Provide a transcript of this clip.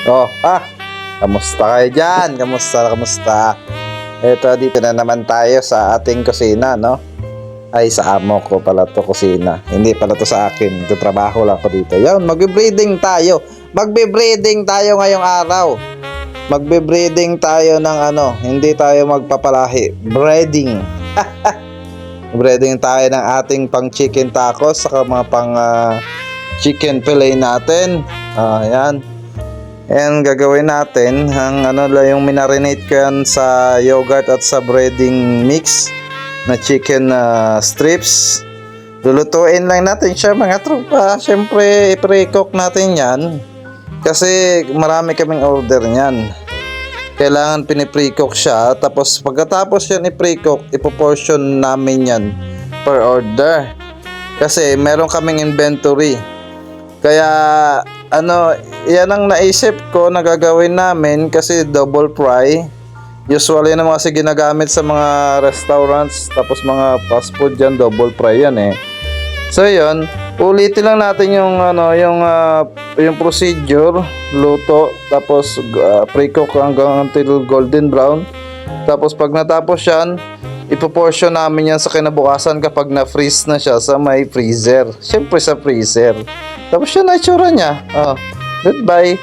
Oh, kamusta kayo dyan? Kamusta? Ito, dito na naman tayo sa ating kusina, no? Ay, sa amo ko pala to kusina. Hindi pala to sa akin. Trabaho lang ko dito. Yan, magbe-breeding tayo. Magbe-breeding tayo ngayong araw. Magbe-breeding tayo ng hindi tayo magpapalahi. Breeding. Breeding tayo ng ating pang chicken tacos saka mga pang chicken fillet natin. Ayan. And gagawin natin ang yung minarinate ko yan sa yogurt at sa breading mix na chicken strips. Lulutuin lang natin siya mga tropa. Siyempre i-pre-cook natin yan kasi marami kaming order niyan. Kailangan pinipre-cook siya, tapos pagkatapos yan i-pre-cook, ipoportion namin yan per order kasi meron kaming inventory. Kaya yan ang naisip ko na gagawin namin kasi double fry. Usually naman kasi ginagamit sa mga restaurants tapos mga fast food yan, double fry yan eh. So yun, ulitin lang natin yung procedure, luto, tapos pre-cook hanggang until golden brown. Tapos pag natapos yan, ipoportion namin yan sa kinabukasan kapag na-freeze na siya sa may freezer. Siyempre sa freezer. Tapos yun na itsura niya. Goodbye.